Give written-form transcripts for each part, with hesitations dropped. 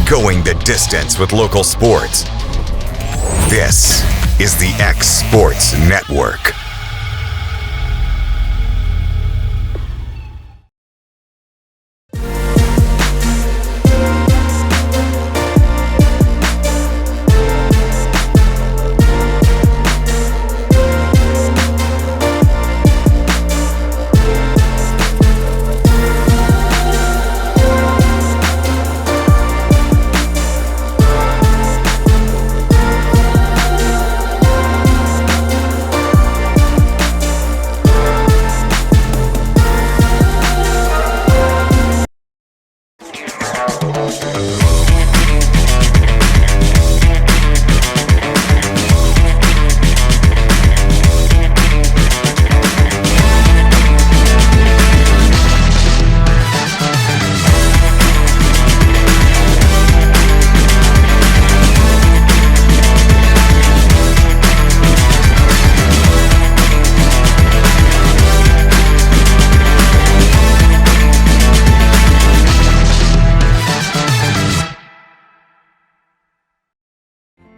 Going the distance with local sports. This is the X Sports Network.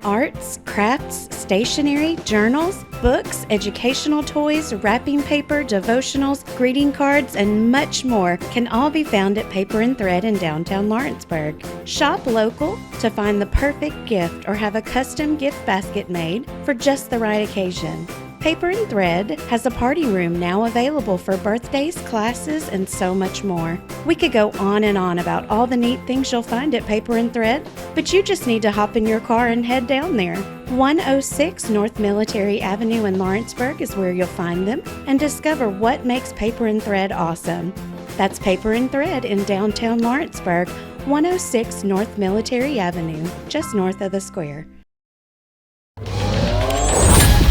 Arts, crafts, stationery, journals, books, educational toys, wrapping paper, devotionals, greeting cards, and much more can all be found at Paper and Thread in downtown Lawrenceburg. Shop local to find the perfect gift or have a custom gift basket made for just the right occasion. Paper and Thread has a party room now available for birthdays, classes, and so much more. We could go on and on about all the neat things you'll find at Paper and Thread, but you just need to hop in your car and head down there. 106 North Military Avenue in Lawrenceburg is where you'll find them and discover what makes Paper and Thread awesome. That's Paper and Thread in downtown Lawrenceburg, 106 North Military Avenue, just north of the square.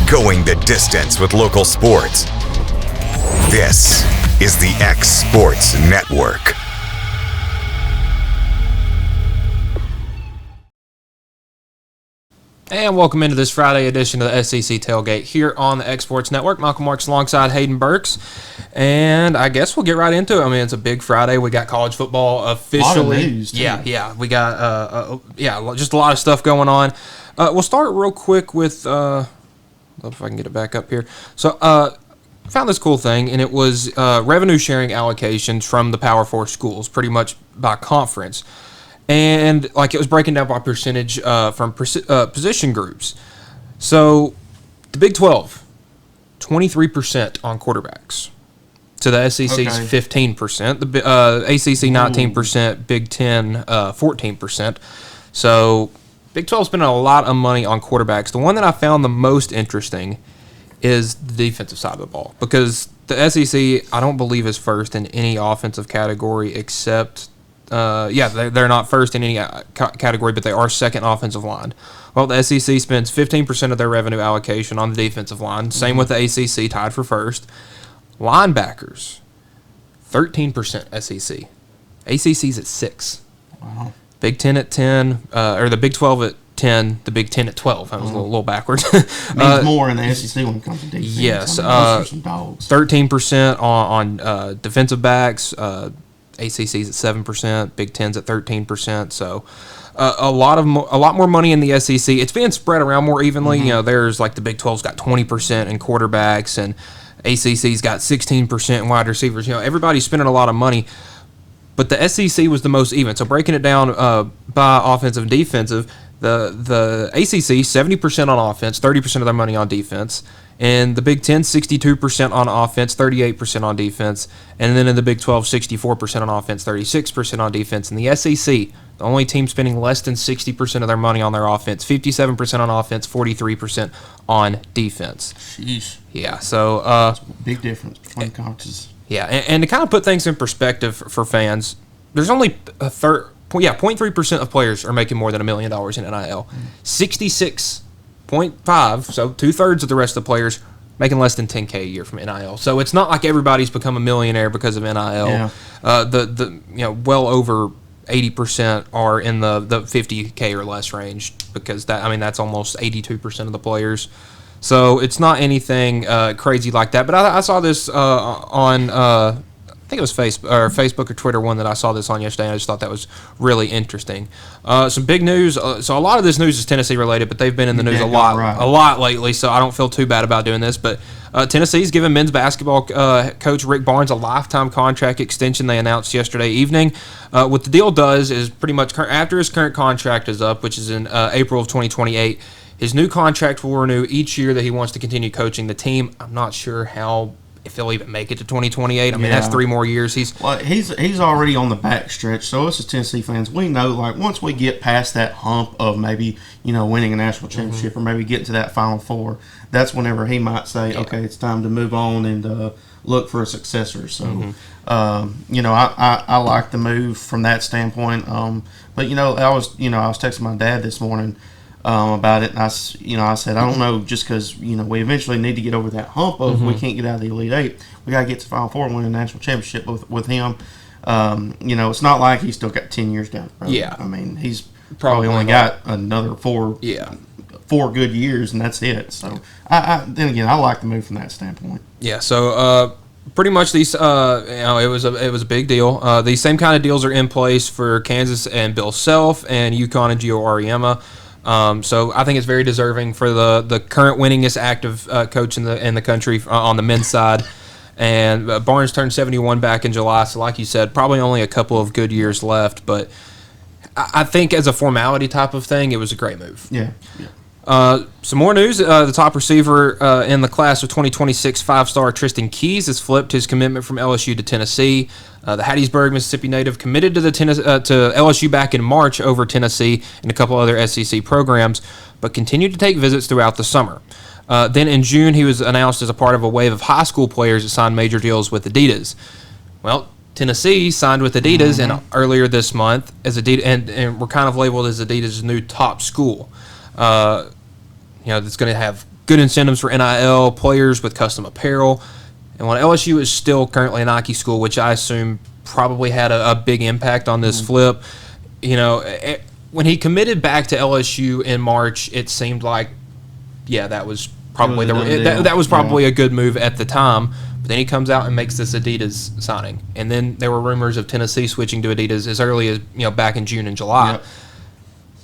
Going the distance with local sports. This is the X Sports Network. And welcome into this Friday edition of the SEC Tailgate here on the X Sports Network. Michael Marks alongside Hayden Burks. And I guess we'll get right into it. I mean, it's a big Friday. We got college football officially. A lot of news, too. Yeah. We got, just a lot of stuff going on. We'll start real quick with... if I can get it back up here. So, found this cool thing, and it was revenue sharing allocations from the Power 4 schools, pretty much by conference. And, it was breaking down by percentage from position groups. So, the Big 12, 23% on quarterbacks. To the SEC's 15%. The ACC, 19%. Big 10, 14%. So... Big 12 spending a lot of money on quarterbacks. The one that I found the most interesting is the defensive side of the ball, because the SEC, I don't believe, is first in any offensive category except, they're not first in any category, but they are second offensive line. Well, the SEC spends 15% of their revenue allocation on the defensive line. Same with the ACC, tied for first. Linebackers, 13% SEC. ACC's at 6%. Wow. Big 10 at 10, or the Big 12 at 10, the Big 10 at 12. I was a little backwards. Means more in the SEC when it comes to defense. Yes. Those are some dogs. 13% on defensive backs. ACC's at 7%. Big 10's at 13%. So a lot more money in the SEC. It's being spread around more evenly. Mm-hmm. There's the Big 12's got 20% in quarterbacks, and ACC's got 16% in wide receivers. Everybody's spending a lot of money. But the SEC was the most even. So breaking it down by offensive and defensive, the ACC, 70% on offense, 30% of their money on defense. And the Big 10, 62% on offense, 38% on defense. And then in the Big 12, 64% on offense, 36% on defense. And the SEC, the only team spending less than 60% of their money on their offense, 57% on offense, 43% on defense. Sheesh. Yeah, so... That's a big difference between conferences. Yeah, and to kind of put things in perspective for fans, there's only 0.3% of players are making more than $1 million in NIL. 66.5, so 2/3 of the rest of the players making less than $10K a year from NIL. So it's not like everybody's become a millionaire because of NIL. Yeah. Well over 80% are in the $50K or less range, because that's almost 82% of the players. So it's not anything crazy like that. But I saw this on think it was Facebook or Twitter one that I saw this on yesterday. And I just thought that was really interesting. Some big news. So a lot of this news is Tennessee related, but they've been in the news a lot lately. So I don't feel too bad about doing this. But Tennessee's given men's basketball coach Rick Barnes a lifetime contract extension. They announced yesterday evening. What the deal does is pretty much after his current contract is up, which is in April of 2028. His new contract will renew each year that he wants to continue coaching the team. I'm not sure if he'll even make it to 2028. I mean, that's 3 more years. He's already on the back stretch. So us as Tennessee fans, we know, like, once we get past that hump of maybe, winning a national championship or maybe getting to that Final Four, that's whenever he might say, okay, it's time to move on and look for a successor. So, I like the move from that standpoint. But I was texting my dad this morning about it, and I said, I don't know, just because we eventually need to get over that hump of we can't get out of the Elite Eight. We got to get to Final Four and win a national championship with him. It's not like he's still got 10 years down the road. Yeah, I mean, he's probably only got another 4 good years, and that's it. So, then again, I like the move from that standpoint. Yeah. So, pretty much these, it was a big deal. These same kind of deals are in place for Kansas and Bill Self and UConn and Gio Auriemma. So I think it's very deserving for the current winningest active coach in the country on the men's side. And Barnes turned 71 back in July, so like you said, probably only a couple of good years left. But I think as a formality type of thing, it was a great move. Yeah. Some more news. The top receiver in the class of 2026 5-star Tristan Keys has flipped his commitment from LSU to Tennessee. The Hattiesburg, Mississippi native committed to to LSU back in March over Tennessee and a couple other SEC programs, but continued to take visits throughout the summer. Then in June, he was announced as a part of a wave of high school players that signed major deals with Adidas. Well, Tennessee signed with Adidas and earlier this month as Adidas, and we're kind of labeled as Adidas' new top school. That's going to have good incentives for NIL, players with custom apparel. And while LSU is still currently a Nike school, which I assume probably had a big impact on this flip, when he committed back to LSU in March, it seemed like, that was probably that was probably a good move at the time. But then he comes out and makes this Adidas signing, and then there were rumors of Tennessee switching to Adidas as early as back in June and July. Yep.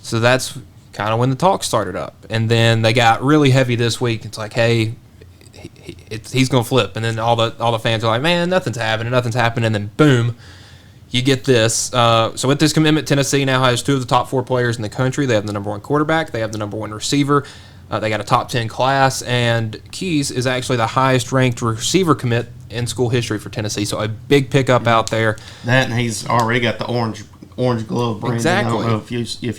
So that's kind of when the talk started up, and then they got really heavy this week. It's like, hey, he's going to flip, and then all the fans are like, man, nothing's happening, and then boom, you get this. So with this commitment, Tennessee now has 2 of the top 4 players in the country. They have the number 1 quarterback, they have the number 1 receiver, they got a top 10 class, and Keys is actually the highest ranked receiver commit in school history for Tennessee. So a big pickup out there. That, and he's already got the orange glove brand. Exactly. I don't know if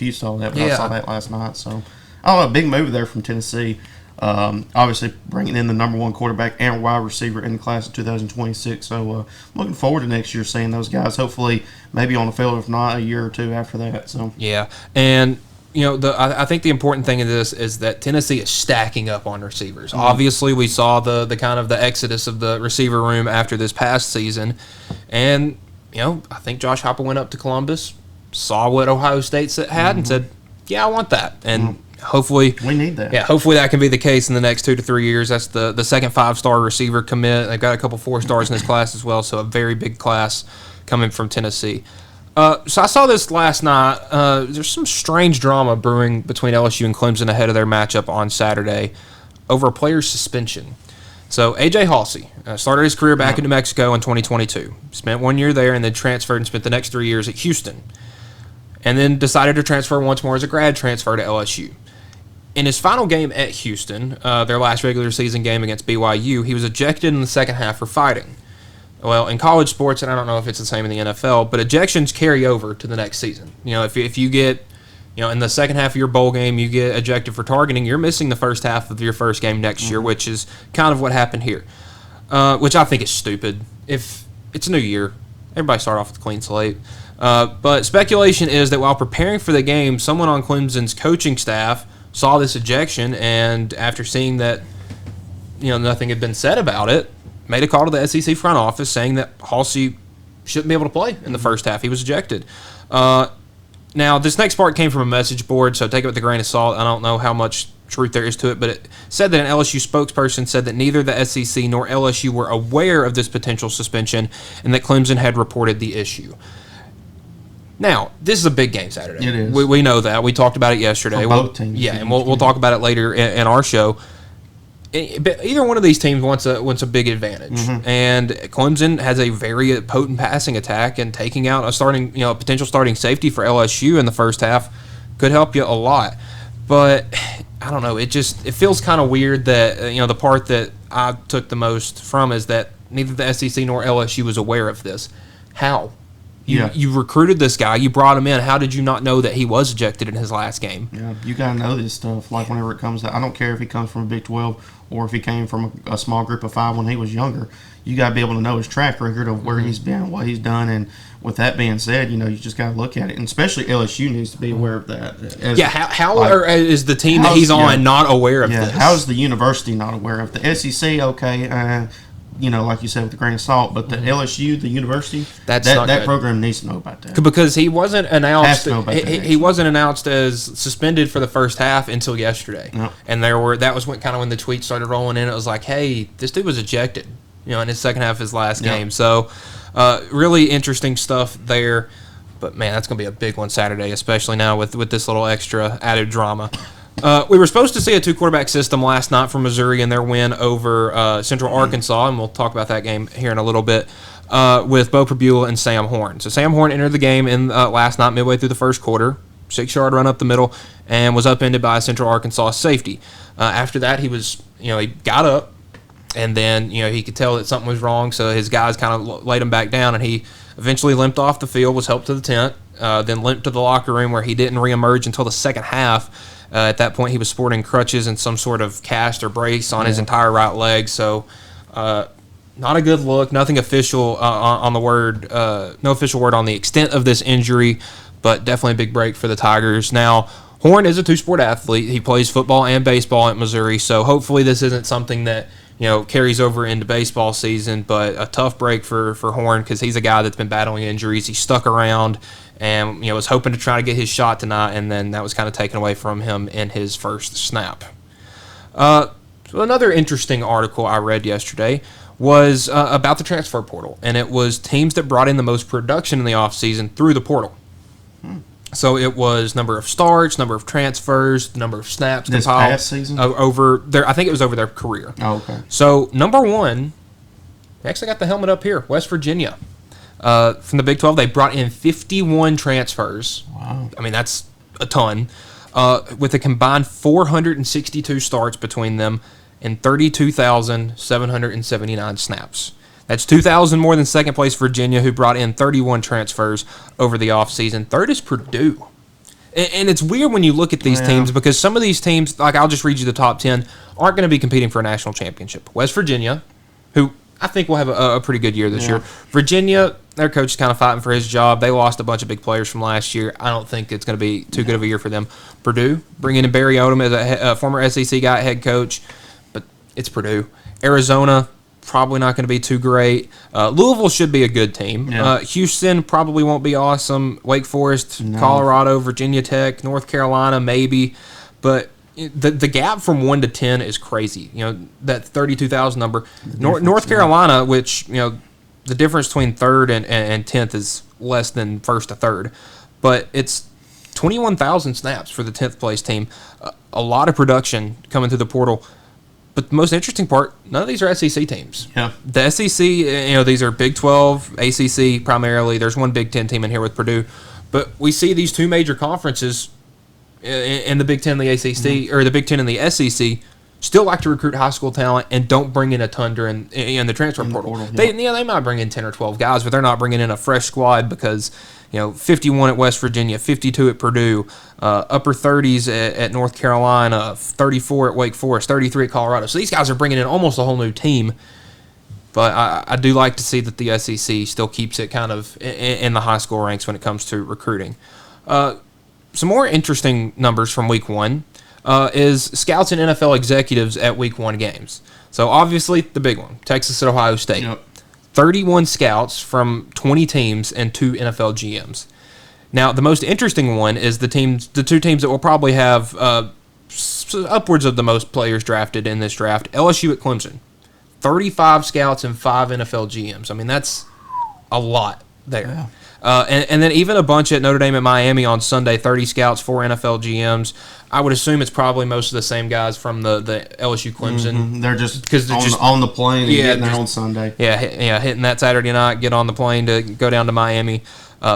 you saw that, but I saw that last night. So, a big move there from Tennessee. Obviously, bringing in the number 1 quarterback and wide receiver in the class of 2026. So, looking forward to next year seeing those guys. Hopefully, maybe on the field, if not a year or 2 after that. So, yeah, and I think the important thing in this is that Tennessee is stacking up on receivers. Obviously, we saw the kind of the exodus of the receiver room after this past season, and I think Josh Heupel went up to Columbus, saw what Ohio State had, and said, "Yeah, I want that." And hopefully, we need that. Yeah, hopefully that can be the case in the next 2 to 3 years. That's the second 5-star receiver commit. They've got a couple 4-stars in this class as well, so a very big class coming from Tennessee. So I saw this last night. There's some strange drama brewing between LSU and Clemson ahead of their matchup on Saturday over a player's suspension. So A.J. Halsey started his career back in New Mexico in 2022. Spent 1 year there and then transferred and spent the next 3 years at Houston. And then decided to transfer once more as a grad transfer to LSU. In his final game at Houston, their last regular season game against BYU, he was ejected in the second half for fighting. Well, in college sports, and I don't know if it's the same in the NFL, but ejections carry over to the next season. If you get, in the second half of your bowl game, you get ejected for targeting, you're missing the first half of your first game next year, which is kind of what happened here, which I think is stupid. If it's a new year, everybody start off with a clean slate. But speculation is that while preparing for the game, someone on Clemson's coaching staff saw this ejection, and after seeing that, nothing had been said about it, made a call to the SEC front office saying that Halsey shouldn't be able to play in the first half. He was ejected. Now, this next part came from a message board, so take it with a grain of salt. I don't know how much truth there is to it, but it said that an LSU spokesperson said that neither the SEC nor LSU were aware of this potential suspension and that Clemson had reported the issue. Now, this is a big game Saturday. It is. We know that. We talked about it yesterday. For both teams. Yeah, and we'll talk about it later in our show. But either one of these teams wants a big advantage, and Clemson has a very potent passing attack, and taking out a potential starting safety for LSU in the first half could help you a lot. But I don't know. It feels kind of weird that the part that I took the most from is that neither the SEC nor LSU was aware of this. How? You recruited this guy. You brought him in. How did you not know that he was ejected in his last game? Yeah, you got to know this stuff. Like whenever it comes to, I don't care if he comes from a Big 12 or if he came from a small group of 5 when he was younger. You got to be able to know his track record of where he's been, what he's done, and with that being said, you just got to look at it, and especially LSU needs to be aware of that. Is the team that he's on not aware of this? How is the university not aware of the SEC? Okay, like you said, with a grain of salt, but the LSU, the university, that program needs to know about that. Because he wasn't announced. He wasn't announced as suspended for the first half until yesterday, Yep. and that was when the tweets started rolling in. It was like, hey, this dude was ejected, in his second half of his last game. So, really interesting stuff there. But man, that's gonna be a big one Saturday, especially now with this little extra added drama. We were supposed to see a 2-quarterback system last night from Missouri in their win over Central Arkansas, and we'll talk about that game here in a little bit, with Bo Pribula and Sam Horn. So Sam Horn entered the game in last night midway through the first quarter, 6-yard run up the middle, and was upended by a Central Arkansas safety. After that, he was, he got up, and then, he could tell that something was wrong, so his guys kind of laid him back down, and he eventually limped off the field, was helped to the tent, then limped to the locker room where he didn't reemerge until the second half. At that point, he was sporting crutches and some sort of cast or brace on his entire right leg. So, not a good look. Nothing official on the word. No official word on the extent of this injury, but definitely a big break for the Tigers. Now, Horn is a 2-sport athlete. He plays football and baseball at Missouri. So hopefully this isn't something that carries over into baseball season. But a tough break for Horn because he's a guy that's been battling injuries. He stuck around. And was hoping to try to get his shot tonight, and then that was kind of taken away from him in his first snap. So another interesting article I read yesterday was about the transfer portal, and it was teams that brought in the most production in the offseason through the portal. So it was number of starts, number of transfers, number of snaps this compiled past season over their. I think it was over their career. Oh, okay. So number one, we actually got the helmet up here, West Virginia. From the Big 12, they brought in 51 transfers. Wow. I mean, that's a ton. With a combined 462 starts between them and 32,779 snaps. That's 2,000 more than second place Virginia, who brought in 31 transfers over the offseason. Third is Purdue. And it's weird when you look at these teams because some of these teams, like I'll just read you the top 10, aren't going to be competing for a national championship. West Virginia, who I think will have a pretty good year this year. Virginia, their coach is kind of fighting for his job. They lost a bunch of big players from last year. I don't think it's going to be too good of a year for them. Purdue, bringing in Barry Odom as a former SEC guy, head coach, but it's Purdue. Arizona, probably not going to be too great. Louisville should be a good team. Yeah. Houston probably won't be awesome. Wake Forest, Colorado, Virginia Tech, North Carolina, maybe. But the gap from 1 to 10 is crazy. That 32,000 number. North Carolina, which, the difference between third and 10th is less than first to third. But it's 21,000 snaps for the 10th place team. A lot of production coming through the portal. But the most interesting part, none of these are SEC teams. Yeah. The SEC, these are Big 12, ACC primarily. There's one Big 10 team in here with Purdue. But we see these two major conferences in the Big 10 and the ACC, or the Big 10 and the SEC, still like to recruit high school talent and don't bring in a ton during in the transfer portal. They might bring in 10 or 12 guys, but they're not bringing in a fresh squad because 51 at West Virginia, 52 at Purdue, upper 30s at North Carolina, 34 at Wake Forest, 33 at Colorado. So these guys are bringing in almost a whole new team. But I do like to see that the SEC still keeps it kind of in the high school ranks when it comes to recruiting. Some more interesting numbers from Week 1 is scouts and NFL executives at Week 1 games. So obviously the big one, Texas at Ohio State. Yep. 31 scouts from 20 teams and 2 NFL GMs. Now, the most interesting one is the two teams that will probably have upwards of the most players drafted in this draft. LSU at Clemson. 35 scouts and 5 NFL GMs. I mean, that's a lot there. Yeah. And then even a bunch at Notre Dame and Miami on Sunday, 30 scouts, 4 NFL GMs. I would assume it's probably most of the same guys from the LSU Clemson. Mm-hmm. They're just on the plane and getting there on Sunday. Yeah, hitting that Saturday night, get on the plane to go down to Miami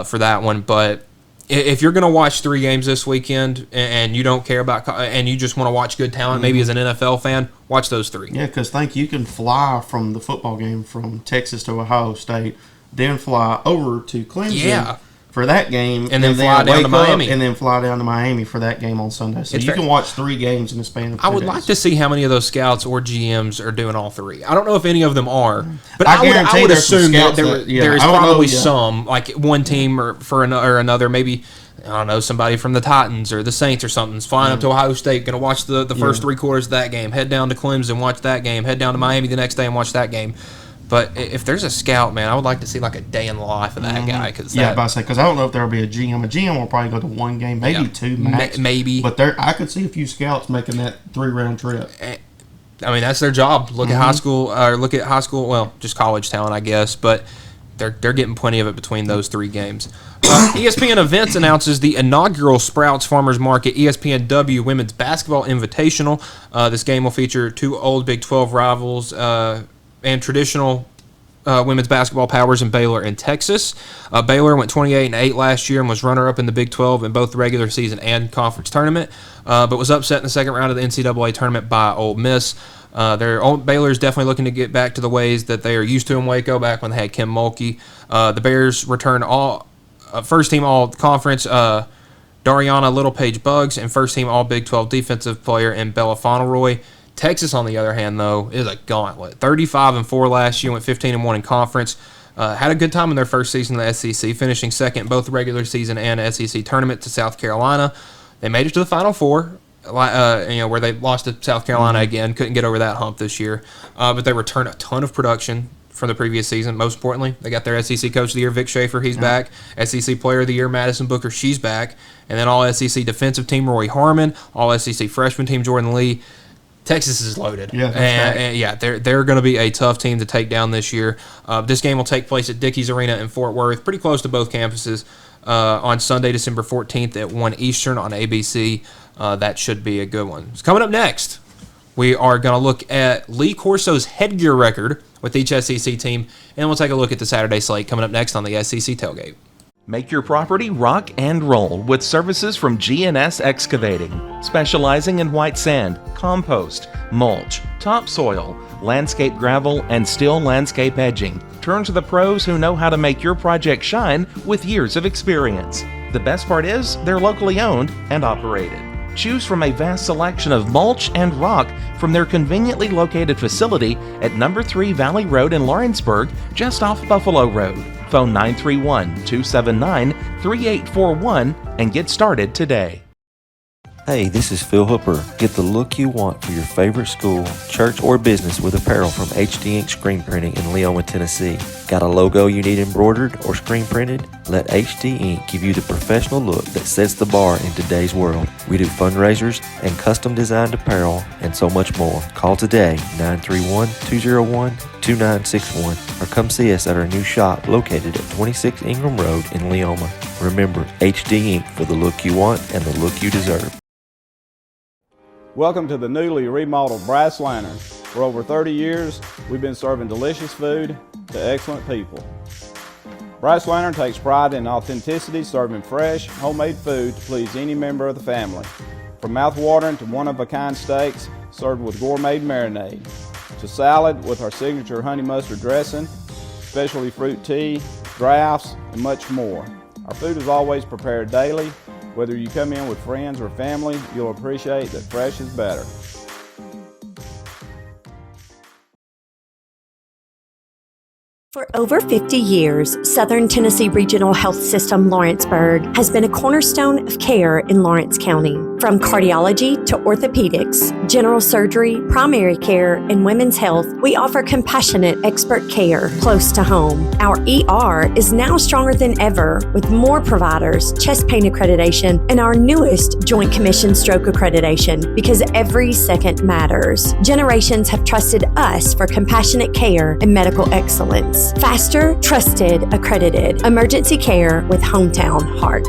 for that one. But if you're going to watch 3 games this weekend and you don't care about and you just want to watch good talent, maybe as an NFL fan, watch those 3. Yeah, because you can fly from the football game from Texas to Ohio State, then fly over to Clemson for that game, and then fly down to Miami, and then fly down to Miami for that game on Sunday. So you can watch 3 games in the span of 2 days. I would like to see how many of those scouts or GMs are doing all 3. I don't know if any of them are, but I would assume that there is probably know, some, like one team or another, maybe. I don't know, somebody from the Titans or the Saints or something's flying up to Ohio State, going to watch the first 3 quarters of that game, head down to Clemson, watch that game, head down to Miami the next day and watch that game. But if there's a scout, man, I would like to see like a day in the life of that guy. Because I don't know if there will be a GM. A GM will probably go to 1 game, maybe 2 max. Maybe. But I could see a few scouts making that 3-round trip. I mean, that's their job. Look at high school, well, just college talent, I guess. But they're getting plenty of it between those 3 games. ESPN Events announces the inaugural Sprouts Farmers Market ESPNW Women's Basketball Invitational. This game will feature 2 old Big 12 rivals and traditional women's basketball powers in Baylor and Texas. Baylor went 28-8 last year and was runner-up in the Big 12 in both the regular season and conference tournament, but was upset in the second round of the NCAA tournament by Ole Miss. Baylor's definitely looking to get back to the ways that they are used to in Waco back when they had Kim Mulkey. The Bears return first-team all-conference Dariana Littlepage Buggs and first-team all-Big 12 defensive player in Bella Fauneroy. Texas, on the other hand, though, is a gauntlet. 35-4 last year, went 15-1 in conference. Had a good time in their first season in the SEC, finishing second in both the regular season and SEC tournament to South Carolina. They made it to the Final Four, where they lost to South Carolina again. Couldn't get over that hump this year. But they returned a ton of production from the previous season. Most importantly, they got their SEC Coach of the Year, Vic Schaefer. He's back. SEC Player of the Year, Madison Booker. She's back. And then All SEC Defensive Team, Rory Harmon. All SEC Freshman Team, Jordan Lee. Texas is loaded. Yeah, and they're going to be a tough team to take down this year. This game will take place at Dickies Arena in Fort Worth, pretty close to both campuses, on Sunday, December 14th at 1 Eastern on ABC. That should be a good one. So coming up next, we are going to look at Lee Corso's headgear record with each SEC team, and we'll take a look at the Saturday slate coming up next on the SEC Tailgate. Make your property rock and roll with services from G&S Excavating, specializing in white sand, compost, mulch, topsoil, landscape gravel, and steel landscape edging. Turn to the pros who know how to make your project shine with years of experience. The best part is they're locally owned and operated. Choose from a vast selection of mulch and rock from their conveniently located facility at number 3 Valley Road in Lawrenceburg, just off Buffalo Road. Phone 931-279-3841 and get started today. Hey, this is Phil Hooper. Get the look you want for your favorite school, church, or business with apparel from HD Ink Screen Printing in Leoma, Tennessee. Got a logo you need embroidered or screen printed? Let HD Ink give you the professional look that sets the bar in today's world. We do fundraisers and custom designed apparel and so much more. Call today, 931-201-2961, or come see us at our new shop located at 26 Ingram Road in Leoma. Remember, HD Ink for the look you want and the look you deserve. Welcome to the newly remodeled Brass Lantern. For over 30 years, we've been serving delicious food to excellent people. Brass Lantern takes pride in authenticity, serving fresh, homemade food to please any member of the family. From mouth-watering to one-of-a-kind steaks served with gourmet marinade, to salad with our signature honey mustard dressing, specialty fruit tea, drafts, and much more. Our food is always prepared daily. Whether you come in with friends or family, you'll appreciate that fresh is better. For over 50 years, Southern Tennessee Regional Health System Lawrenceburg has been a cornerstone of care in Lawrence County. From cardiology to orthopedics, general surgery, primary care, and women's health, we offer compassionate expert care close to home. Our ER is now stronger than ever with more providers, chest pain accreditation, and our newest Joint Commission stroke accreditation because every second matters. Generations have trusted us for compassionate care and medical excellence. Faster, trusted, accredited. Emergency care with hometown heart.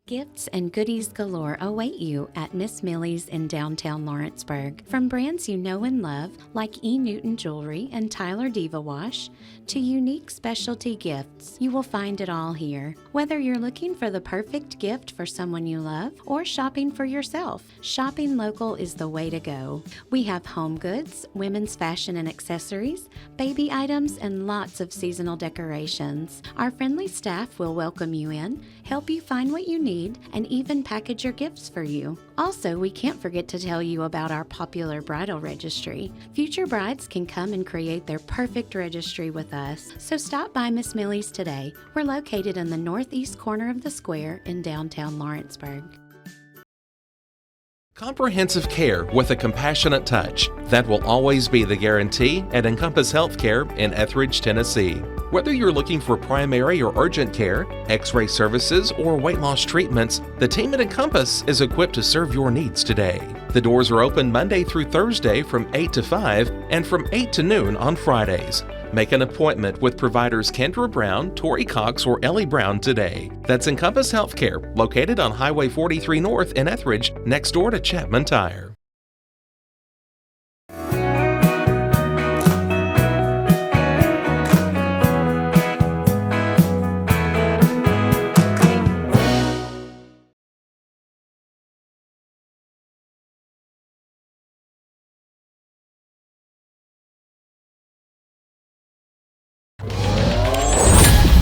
Gifts and goodies galore await you at Miss Millie's in downtown Lawrenceburg. From brands you know and love, like E. Newton Jewelry and Tyler Diva Wash, to unique specialty gifts, you will find it all here. Whether you're looking for the perfect gift for someone you love or shopping for yourself, shopping local is the way to go. We have home goods, women's fashion and accessories, baby items, and lots of seasonal decorations. Our friendly staff will welcome you in, help you find what you need, and even package your gifts for you. Also, we can't forget to tell you about our popular bridal registry. Future brides can come and create their perfect registry with us. So stop by Miss Millie's today. We're located in the northeast corner of the square in downtown Lawrenceburg. Comprehensive care with a compassionate touch. That will always be the guarantee at Encompass Healthcare in Etheridge, Tennessee. Whether you're looking for primary or urgent care, x-ray services, or weight loss treatments, the team at Encompass is equipped to serve your needs today. The doors are open Monday through Thursday from 8 to 5 and from 8 to noon on Fridays. Make an appointment with providers Kendra Brown, Tori Cox, or Ellie Brown today. That's Encompass Healthcare, located on Highway 43 North in Etheridge, next door to Chapman Tire.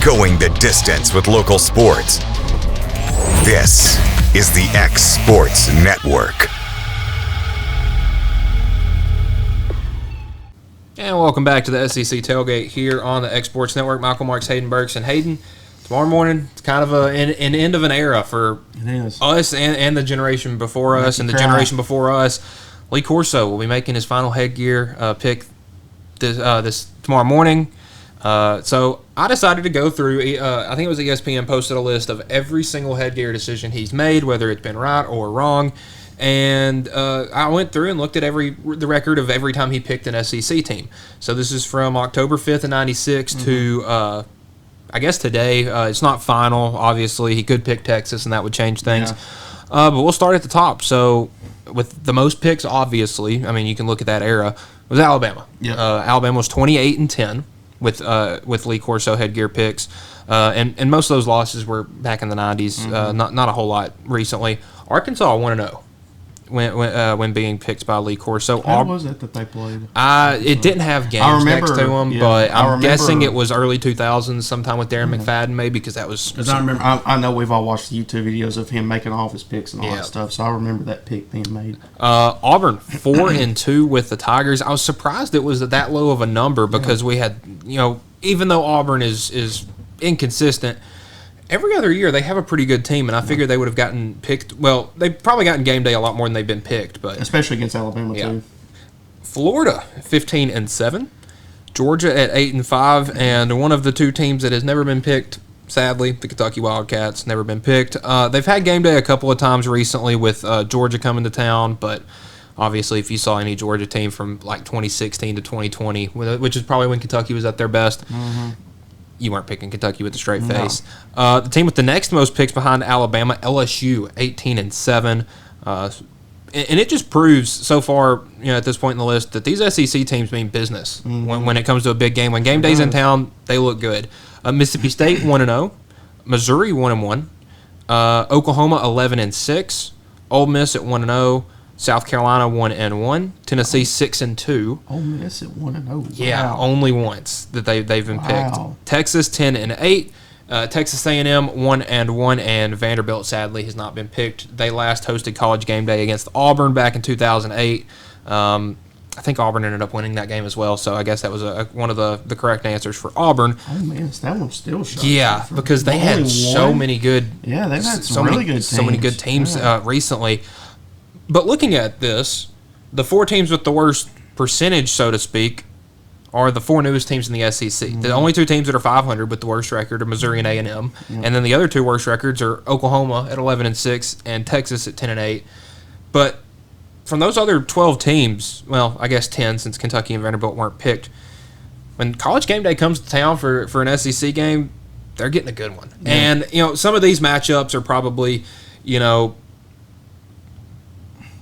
Going the distance with local sports. This is the X Sports Network. And welcome back to the SEC Tailgate here on the X Sports Network. Michael Marks, Hayden Burks, and Hayden. Tomorrow morning, it's kind of an end of an era for us and the generation before us and the generation before us. Lee Corso will be making his final headgear pick this tomorrow morning. So I decided to go through, I think it was ESPN posted a list of every single headgear decision he's made, whether it's been right or wrong. And I went through and looked at the record of every time he picked an SEC team. So this is from October 5th of 96 to, I guess, today. It's not final, obviously. He could pick Texas, and that would change things. Yeah. But we'll start at the top. So with the most picks, obviously, I mean, you can look at that era, was Alabama. Yep. Alabama was 28-10. With Lee Corso headgear picks, and most of those losses were back in the 90s. Not a whole lot recently. Arkansas 1-0 when being picked by Lee Corso. How was it that they played? It didn't have games next to them, but I'm guessing it was early 2000s, sometime with Darren McFadden, maybe, because that was. Because I remember, I know we've all watched the YouTube videos of him making all of his picks and all that stuff, so I remember that pick being made. Auburn 4-2 with the Tigers. I was surprised it was that low of a number because we had, even though Auburn is inconsistent. Every other year, they have a pretty good team, and I figured they would have gotten picked. Well, they've probably gotten game day a lot more than they've been picked, but especially against Alabama too. Florida 15-7, Georgia at 8-5, and one of the two teams that has never been picked, sadly, the Kentucky Wildcats, never been picked. They've had game day a couple of times recently with Georgia coming to town, but obviously, if you saw any Georgia team from like 2016 to 2020, which is probably when Kentucky was at their best. You weren't picking Kentucky with a straight face. The team with the next most picks behind Alabama, LSU, 18-7. And it just proves so far, at this point in the list, that these SEC teams mean business when it comes to a big game. When game day's in town, they look good. Mississippi State 1-0, Missouri 1-1, Oklahoma 11-6, Ole Miss at 1-0. South Carolina 1-1, Tennessee 6-2. Ole Miss at 1-0. Yeah, wow. Only once that they've been picked. Texas 10-8, Texas A&M 1-1, and Vanderbilt sadly has not been picked. They last hosted College Game Day against Auburn back in 2008. I think Auburn ended up winning that game as well, so I guess that was one of the correct answers for Auburn. Oh man, that one's still shocking. Yeah, because they had so many good. Yeah, they've had some really good teams. So many good teams recently. But looking at this, the 4 teams with the worst percentage, so to speak, are the 4 newest teams in the SEC. The only 2 teams that are 500 with the worst record are Missouri and A&M, and then the other 2 worst records are Oklahoma at 11-6 and Texas at 10-8. But from those other 12 teams, well, I guess 10 since Kentucky and Vanderbilt weren't picked, when College Game Day comes to town for an SEC game, they're getting a good one. Yeah. And, some of these matchups are probably,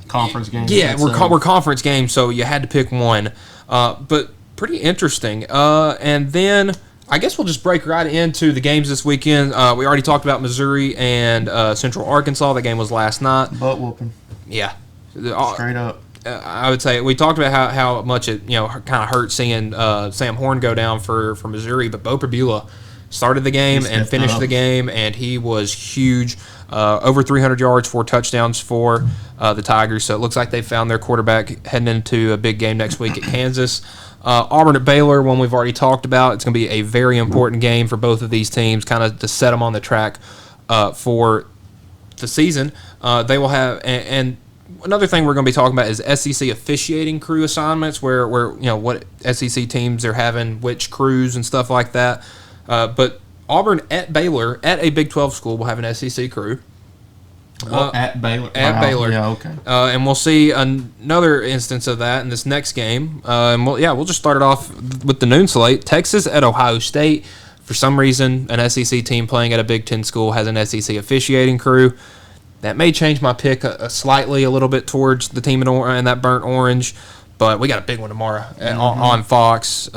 conference games. Yeah, we're conference games, so you had to pick one. But pretty interesting. And then I guess we'll just break right into the games this weekend. We already talked about Missouri and Central Arkansas. That game was last night. Butt whooping. Yeah. Straight up. I would say we talked about how much it kind of hurt seeing Sam Horn go down for Missouri, but Bo Pribula started the game and finished the game, and he was huge. Over 300 yards, 4 touchdowns for the Tigers. So it looks like they found their quarterback heading into a big game next week at Kansas. Auburn at Baylor, one we've already talked about. It's going to be a very important game for both of these teams, kind of to set them on the track for the season. They will have and another thing we're going to be talking about is SEC officiating crew assignments, where what SEC teams are having, which crews and stuff like that. But Auburn at Baylor, at a Big 12 school, will have an SEC crew. At Baylor. Baylor. Yeah, okay. And we'll see another instance of that in this next game. And we'll just start it off with the noon slate. Texas at Ohio State. For some reason, an SEC team playing at a Big 10 school has an SEC officiating crew. That may change my pick slightly a little bit towards the team in that burnt orange, but we got a big one tomorrow on Fox.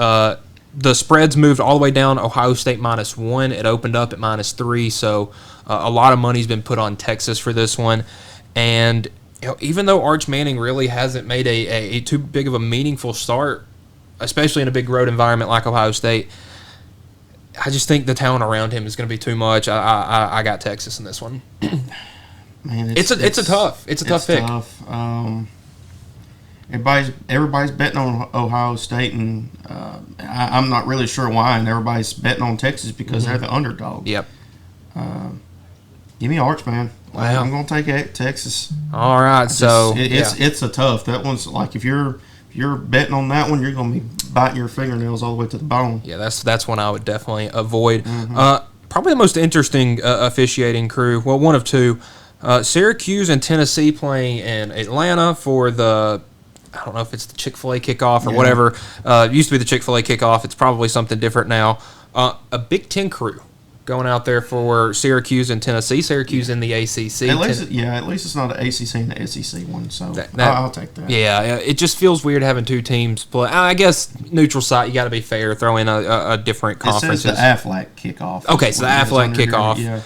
The spreads moved all the way down. Ohio State -1. It opened up at -3, so a lot of money's been put on Texas for this one. And even though Arch Manning really hasn't made a too big of a meaningful start, especially in a big road environment like Ohio State, I just think the talent around him is going to be too much. I got Texas in this one. Man, it's a tough pick. Tough. Everybody's betting on Ohio State, and I'm not really sure why. And everybody's betting on Texas because they're the underdog. Yep. Give me Arch, man. Wow. I'm gonna take Texas. All right, it's a tough. That one's like if you're betting on that one, you're gonna be biting your fingernails all the way to the bone. Yeah, that's one I would definitely avoid. Probably the most interesting officiating crew. Well, one of two. Syracuse and Tennessee playing in Atlanta for the, I don't know if it's the Chick-fil-A kickoff or whatever. It used to be the Chick-fil-A kickoff. It's probably something different now. A Big Ten crew going out there for Syracuse and Tennessee. Syracuse in the ACC. At least it's not an ACC and the SEC one, so I'll take that. Yeah, it just feels weird having two teams play. I guess neutral site, you got to be fair, throw in a different conference. It says the Aflac kickoff. Okay, so the Aflac kickoff. Yeah.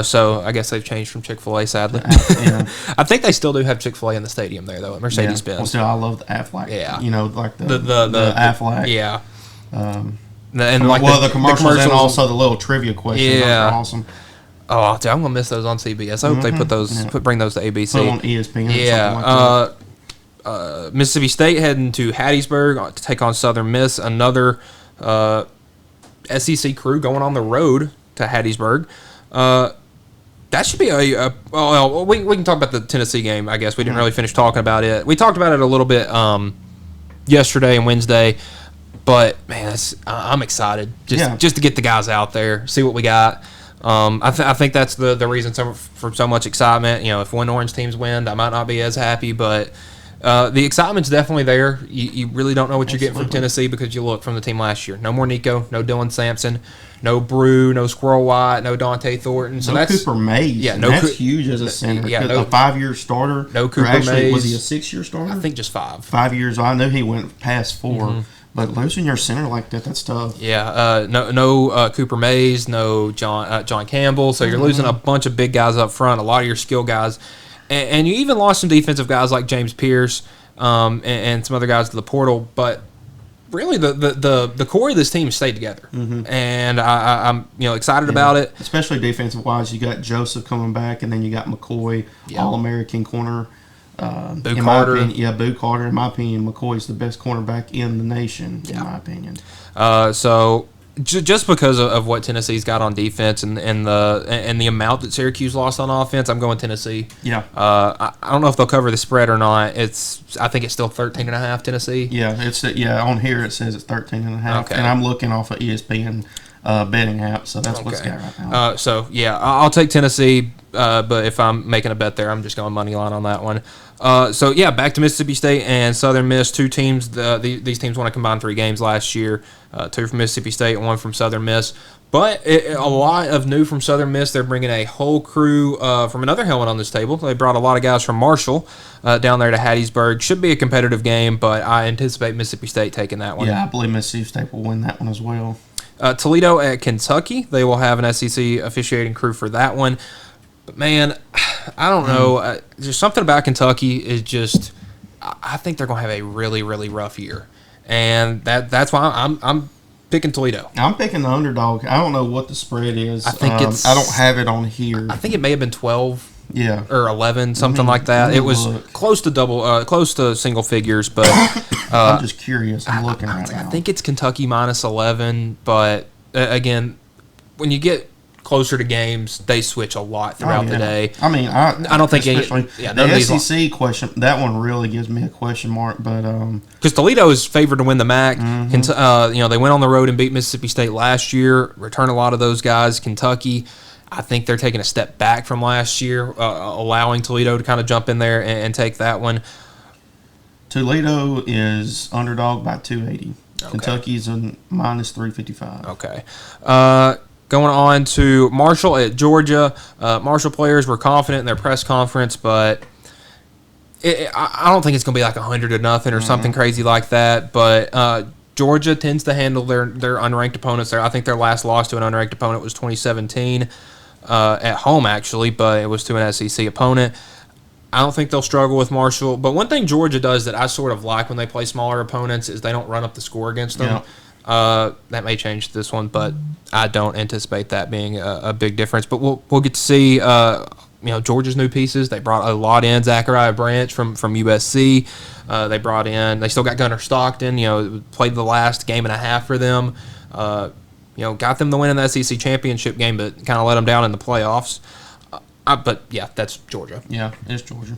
So I guess they've changed from Chick-fil-A, sadly. Yeah. I think they still do have Chick-fil-A in the stadium there, though, at Mercedes-Benz. Well, still, I love the Aflac. Yeah. Like the Aflac. Yeah. The commercials and also the little trivia questions. Yeah. Those are awesome. Oh, dude, I'm going to miss those on CBS. I hope they put those, bring those to ABC. Put them on ESPN. Yeah. Mississippi State heading to Hattiesburg to take on Southern Miss. Another SEC crew going on the road to Hattiesburg. That should be well, we can talk about the Tennessee game, I guess. We didn't really finish talking about it. We talked about it a little bit yesterday and Wednesday, but, man, I'm excited just to get the guys out there, see what we got. I think that's the reason for so much excitement. If one orange teams win, I might not be as happy, but the excitement's definitely there. You really don't know what you're getting from Tennessee because you look from the team last year. No more Nico, no Dylan Sampson, no Brew, no Squirrel White, no Dante Thornton. So no Cooper Mays. Yeah, that's huge as a center. Yeah, a 5-year starter. No Cooper Mays. Was he a 6-year starter? I think just 5. 5 years. I know he went past 4. But losing your center like that's tough. Yeah, no Cooper Mays, no John Campbell. So you're losing a bunch of big guys up front, a lot of your skill guys. And you even lost some defensive guys like James Pierce and some other guys to the portal. But really, the core of this team stayed together. And I'm excited about it. Especially defensive-wise. You got Joseph coming back, and then you got McCoy, All-American corner. Boo Carter. Boo Carter. In my opinion, McCoy's the best cornerback in the nation. In my opinion. So just because of what Tennessee's got on defense and the amount that Syracuse lost on offense, I'm going Tennessee. Yeah. I don't know if they'll cover the spread or not. I think it's still 13.5 Tennessee. Yeah, on here it says it's 13.5, Okay. and I'm looking off of ESPN betting app, so that's what's got right now. I'll take Tennessee, but if I'm making a bet there, I'm just going money line on that one. Back to Mississippi State and Southern Miss, two teams. These teams won a combined 3 games last year, 2 from Mississippi State, 1 from Southern Miss. But a lot of new from Southern Miss. They're bringing a whole crew from another helmet on this table. They brought a lot of guys from Marshall down there to Hattiesburg. Should be a competitive game, but I anticipate Mississippi State taking that one. Yeah, I believe Mississippi State will win that one as well. Toledo at Kentucky. They will have an SEC officiating crew for that one. But, man, I don't know. There's something about Kentucky is just I think they're going to have a really, really rough year. And that's why I'm picking Toledo. I'm picking the underdog. I don't know what the spread is. I think I don't have it on here. I think it may have been 12 Yeah. or 11, something like that. It was close to single figures, but I'm just curious. I'm looking right now. I think it's Kentucky minus 11, but again, when you get closer to games, they switch a lot throughout the day. I mean, I don't think the SEC question, that one really gives me a question mark, but because Toledo is favored to win the MAC. They went on the road and beat Mississippi State last year. Return a lot of those guys. Kentucky, I think they're taking a step back from last year, allowing Toledo to kind of jump in there and take that one. Toledo is underdog by 280. Okay. Kentucky's a minus 355. Okay. Going on to Marshall at Georgia. Marshall players were confident in their press conference, but I don't think it's going to be like 100-0 or something crazy like that. But Georgia tends to handle their unranked opponents. I think their last loss to an unranked opponent was 2017 at home, actually, but it was to an SEC opponent. I don't think they'll struggle with Marshall. But one thing Georgia does that I sort of like when they play smaller opponents is they don't run up the score against them. Yeah. That may change this one, but I don't anticipate that being a big difference. But we'll get to see Georgia's new pieces. They brought a lot in. Zachariah Branch from USC. They still got Gunnar Stockton. Played the last game and a half for them. Got them the win in the SEC championship game, but kind of let them down in the playoffs. But yeah, that's Georgia. Yeah, it's Georgia.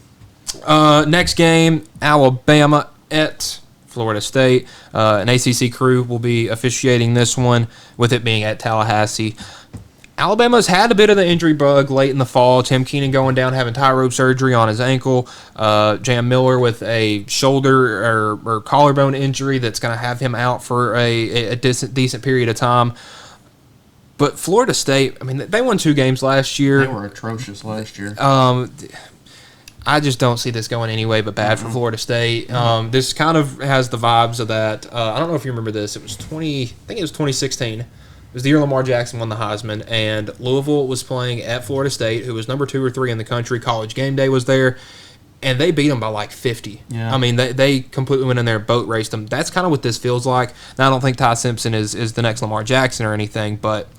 Next game, Alabama at Florida State. An ACC crew will be officiating this one, with it being at Tallahassee. Alabama's had a bit of the injury bug late in the fall. Tim Keenan going down, having tie rope surgery on his ankle. Jam Miller with a shoulder or collarbone injury that's going to have him out for a decent period of time. But Florida State, I mean, they won 2 games last year. They were atrocious last year. I just don't see this going any way but bad for Florida State. This kind of has the vibes of that. I don't know if you remember this. It was 2016. It was the year Lamar Jackson won the Heisman, and Louisville was playing at Florida State, who was number 2 or 3 in the country. College Game Day was there, and they beat them by like 50. Yeah. I mean, they completely went in there and boat raced them. That's kind of what this feels like. Now, I don't think Ty Simpson is the next Lamar Jackson or anything, but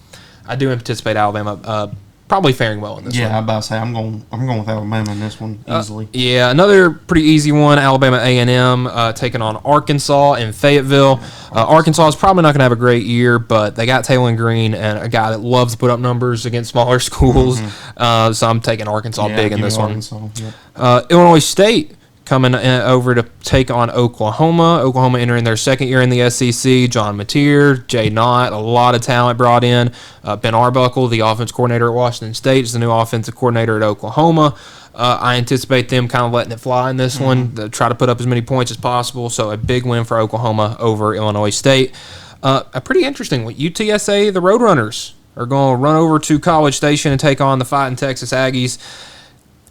I do anticipate Alabama probably faring well in this one. Yeah, I'm about to say I'm going with Alabama in this one easily. Another pretty easy one. Alabama A&M taking on Arkansas in Fayetteville. Arkansas is probably not going to have a great year, but they got Taylon Green and a guy that loves to put up numbers against smaller schools. So I'm taking Arkansas big in this one. Yep. Illinois State coming over to take on Oklahoma. Oklahoma entering their second year in the SEC. John Mateer, Jay Knott, a lot of talent brought in. Ben Arbuckle, the offense coordinator at Washington State, is the new offensive coordinator at Oklahoma. I anticipate them kind of letting it fly in this one, to try to put up as many points as possible. So a big win for Oklahoma over Illinois State. A pretty interesting one. UTSA, the Roadrunners, are going to run over to College Station and take on the Fighting Texas Aggies.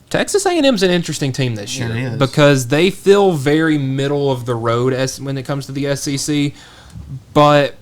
Texas A&M's an interesting team this year because they feel very middle of the road when it comes to the SEC, but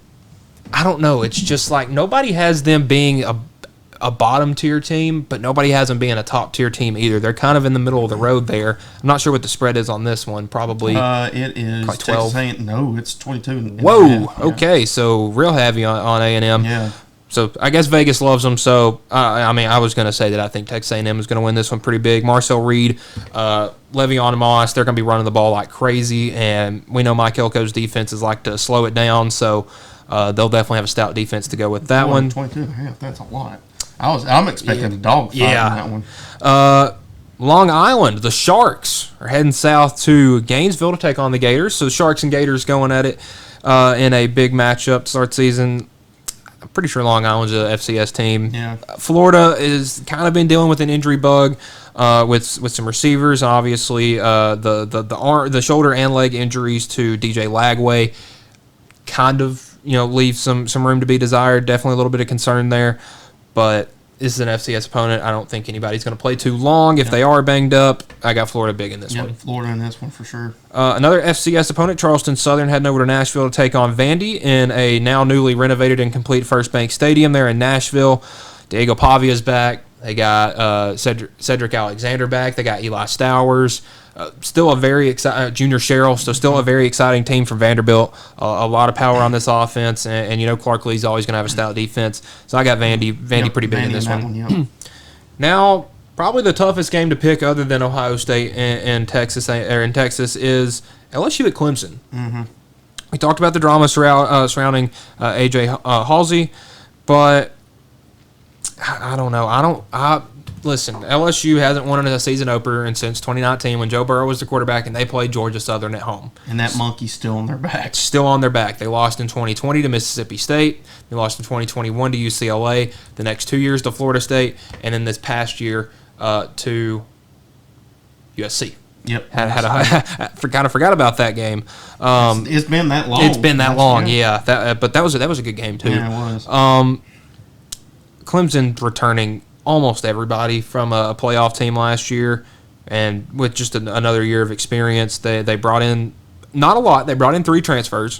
I don't know. It's just like nobody has them being a bottom tier team, but nobody has them being a top tier team either. They're kind of in the middle of the road there. I'm not sure what the spread is on this one. Probably it is 12. No, it's 22. Whoa. Okay, so real heavy on A&M. Yeah. So I guess Vegas loves them. So I was going to say that I think Texas A&M is going to win this one pretty big. Marcel Reed, Le'Veon Moss, they're going to be running the ball like crazy, and we know Mike Elko's defenses like to slow it down. So they'll definitely have a stout defense to go with that one. 22.5. That's a lot. I'm expecting a dogfight in that one. Long Island, the Sharks are heading south to Gainesville to take on the Gators. So the Sharks and Gators going at it in a big matchup to start season. I'm pretty sure Long Island's a FCS team. Yeah. Florida is kind of been dealing with an injury bug with some receivers. Obviously, the shoulder and leg injuries to DJ Lagway kind of leave some room to be desired. Definitely a little bit of concern there, but this is an FCS opponent. I don't think anybody's going to play too long. If they are banged up, I got Florida big in this one. Florida in this one for sure. Another FCS opponent, Charleston Southern, heading over to Nashville to take on Vandy in a now newly renovated and complete First Bank Stadium there in Nashville. Diego Pavia's back. They got Cedric Alexander back. They got Eli Stowers. Still a very exciting Junior Sherrill. So still a very exciting team from Vanderbilt. A lot of power on this offense, and Clark Lee's always going to have a stout defense. So I got Vandy pretty big in this one. Now, probably the toughest game to pick, other than Ohio State and Texas, in Texas, is LSU at Clemson. Mm-hmm. We talked about the drama surrounding AJ Halsey, but I don't know. Listen, LSU hasn't won a season opener since 2019 when Joe Burrow was the quarterback and they played Georgia Southern at home. And that monkey's still on their back. Still on their back. They lost in 2020 to Mississippi State. They lost in 2021 to UCLA. The next 2 years to Florida State. And then this past year to USC. Yep. Kind of forgot about that game. It's been that long. It's been that long, yeah. But that was a good game, too. Yeah, it was. Clemson returning almost everybody from a playoff team last year, and with just another year of experience, they brought in not a lot. They brought in 3 transfers,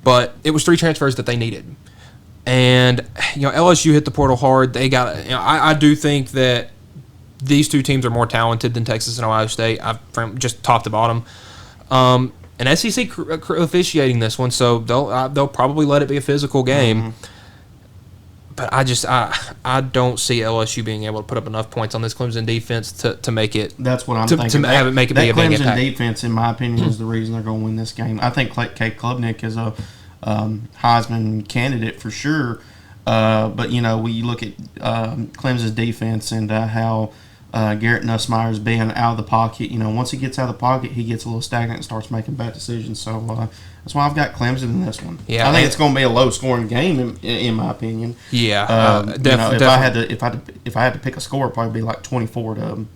but it was 3 transfers that they needed. And LSU hit the portal hard. They got. I do think that these 2 teams are more talented than Texas and Ohio State. From just top to bottom. And SEC officiating this one, so they'll probably let it be a physical game. Mm-hmm. But I don't see LSU being able to put up enough points on this Clemson defense to make it. That's what I'm thinking. To have it make it be a big impact. That Clemson defense, in my opinion, is the reason they're going to win this game. I think Kate Klubnik is a Heisman candidate for sure. But when you look at Clemson's defense and how Garrett Nussmeier's being out of the pocket, once he gets out of the pocket, he gets a little stagnant and starts making bad decisions. So that's why I've got Clemson in this one. Yeah, I think it's going to be a low-scoring game, in my opinion. Yeah, definitely. If I had to pick a score, it'd probably be like 24-21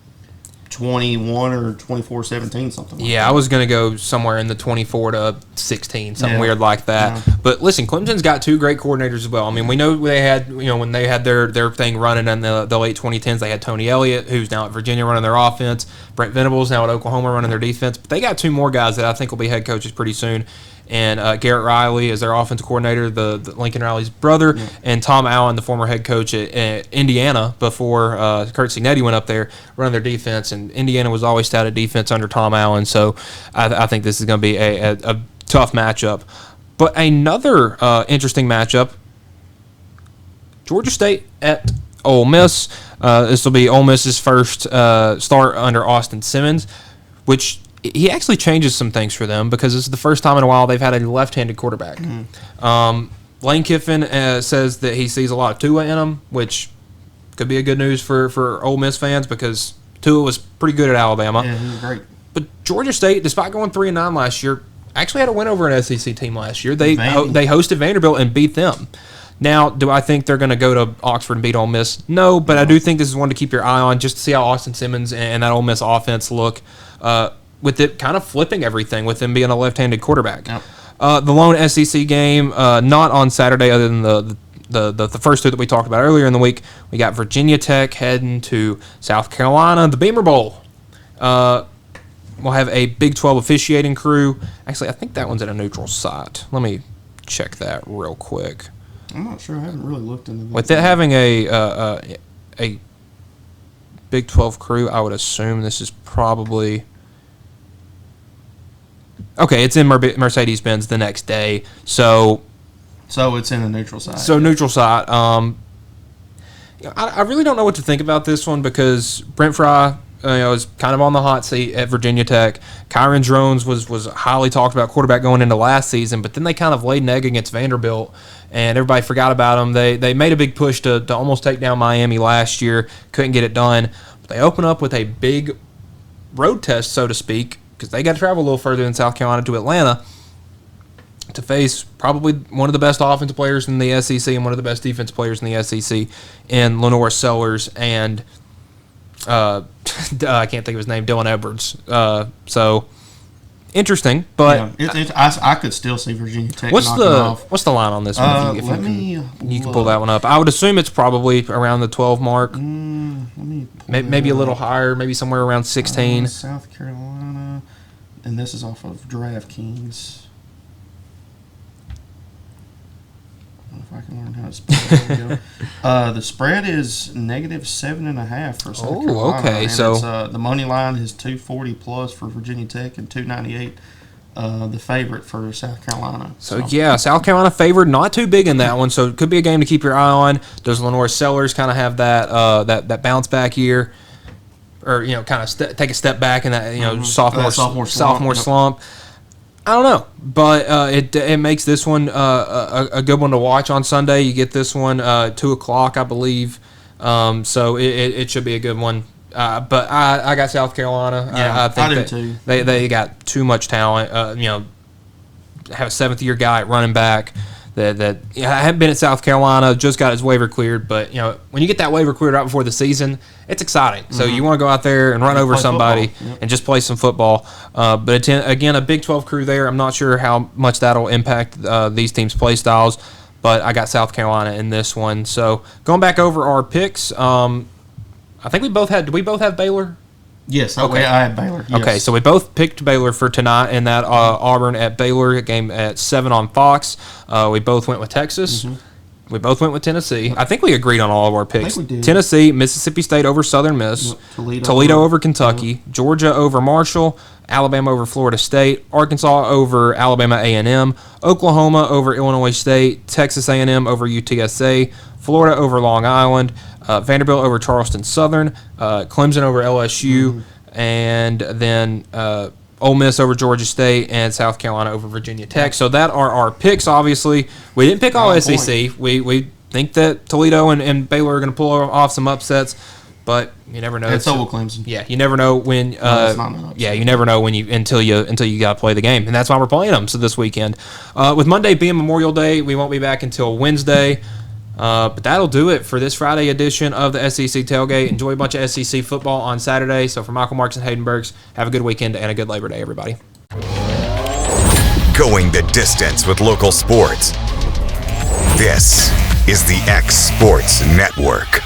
or 24-17, something like that. Yeah, I was going to go somewhere in the 24-16, something weird like that. Yeah. But listen, Clemson's got 2 great coordinators as well. I mean, we know they had, when they had their thing running in the late 2010s, they had Tony Elliott, who's now at Virginia running their offense. Brent Venables now at Oklahoma running their defense. But they got 2 more guys that I think will be head coaches pretty soon. And Garrett Riley is their offensive coordinator, the Lincoln Riley's brother, and Tom Allen, the former head coach at Indiana before Kurt Cignetti went up there running their defense. And Indiana was always stout at defense under Tom Allen, so I think this is going to be a tough matchup. But another interesting matchup, Georgia State at Ole Miss. This will be Ole Miss's first start under Austin Simmons, which he actually changes some things for them because this is the first time in a while they've had a left-handed quarterback. Lane Kiffin says that he sees a lot of Tua in him, which could be a good news for Ole Miss fans because Tua was pretty good at Alabama. Yeah, he was great. But Georgia State, despite going 3-9 last year, actually had a win over an SEC team last year. They hosted Vanderbilt and beat them. Now, do I think they're going to go to Oxford and beat Ole Miss? No, but I do think this is one to keep your eye on just to see how Austin Simmons and that Ole Miss offense look. With it kind of flipping everything with him being a left-handed quarterback. Yep. The lone SEC game, not on Saturday other than the first 2 that we talked about earlier in the week. We got Virginia Tech heading to South Carolina, the Beamer Bowl. We'll have a Big 12 officiating crew. Actually, I think that one's at a neutral site. Let me check that real quick. I'm not sure. I haven't really looked into that. With it having a Big 12 crew, I would assume this is probably... Okay, it's in Mercedes-Benz the next day, so So it's in a neutral site. So neutral site. I really don't know what to think about this one because Brent Fry is kind of on the hot seat at Virginia Tech. Kyron Drones was highly talked about quarterback going into last season, but then they kind of laid an egg against Vanderbilt, and everybody forgot about them. They made a big push to almost take down Miami last year, couldn't get it done. But they open up with a big road test, so to speak, because they got to travel a little further than South Carolina to Atlanta to face probably one of the best offensive players in the SEC and one of the best defensive players in the SEC in Lenore Sellers and I can't think of his name, Dylan Edwards. So interesting, but I could still see Virginia Tech. What's off. the line on this one? If you can pull that one up. I would assume it's probably around the 12 mark. Maybe a little higher, maybe somewhere around 16. South Carolina, and this is off of DraftKings. If I can learn how to spell it. The spread is -7.5 for South Carolina. Oh, okay. And so the money line is 240 plus for Virginia Tech and 298. The favorite for South Carolina. So yeah, South Carolina favored, not too big in that one. So it could be a game to keep your eye on. Does Lenore Sellers kind of have that bounce back year, or kind of take a step back in that sophomore slump? I don't know, but it makes this one a good one to watch on Sunday. You get this one 2:00, I believe, so it should be a good one. But I got South Carolina. Yeah, I think do too. They got too much talent. Have a 7th-year guy at running back that I haven't been at South Carolina, just got his waiver cleared. But when you get that waiver cleared right before the season, it's exciting. So you want to go out there and run over somebody and just play some football. But again, a Big 12 crew there. I'm not sure how much that'll impact these teams' play styles. But I got South Carolina in this one. So going back over our picks, I think we both had. Did we both have Baylor? Yes, okay. I had Baylor. Yes. Okay, so we both picked Baylor for tonight in that Auburn at Baylor game at 7 on Fox. We both went with Texas. Mm-hmm. We both went with Tennessee. I think we agreed on all of our picks. I think we did. Tennessee, Mississippi State over Southern Miss, Toledo over Kentucky, Georgia over Marshall, Alabama over Florida State, Arkansas over Alabama A&M, Oklahoma over Illinois State, Texas A&M over UTSA, Florida over Long Island, Vanderbilt over Charleston Southern, Clemson over LSU, and then Ole Miss over Georgia State, and South Carolina over Virginia Tech. So that are our picks, obviously. We didn't pick all SEC. We think that Toledo and Baylor are going to pull off some upsets, but you never know. And so will Clemson. Yeah, you never know when. You never know when until you got to play the game, and that's why we're playing them. So this weekend, with Monday being Memorial Day, we won't be back until Wednesday. But that'll do it for this Friday edition of the SEC Tailgate. Enjoy a bunch of SEC football on Saturday. So for Michael Marks and Hayden Burks, have a good weekend and a good Labor Day, everybody. Going the distance with local sports. This is the X Sports Network.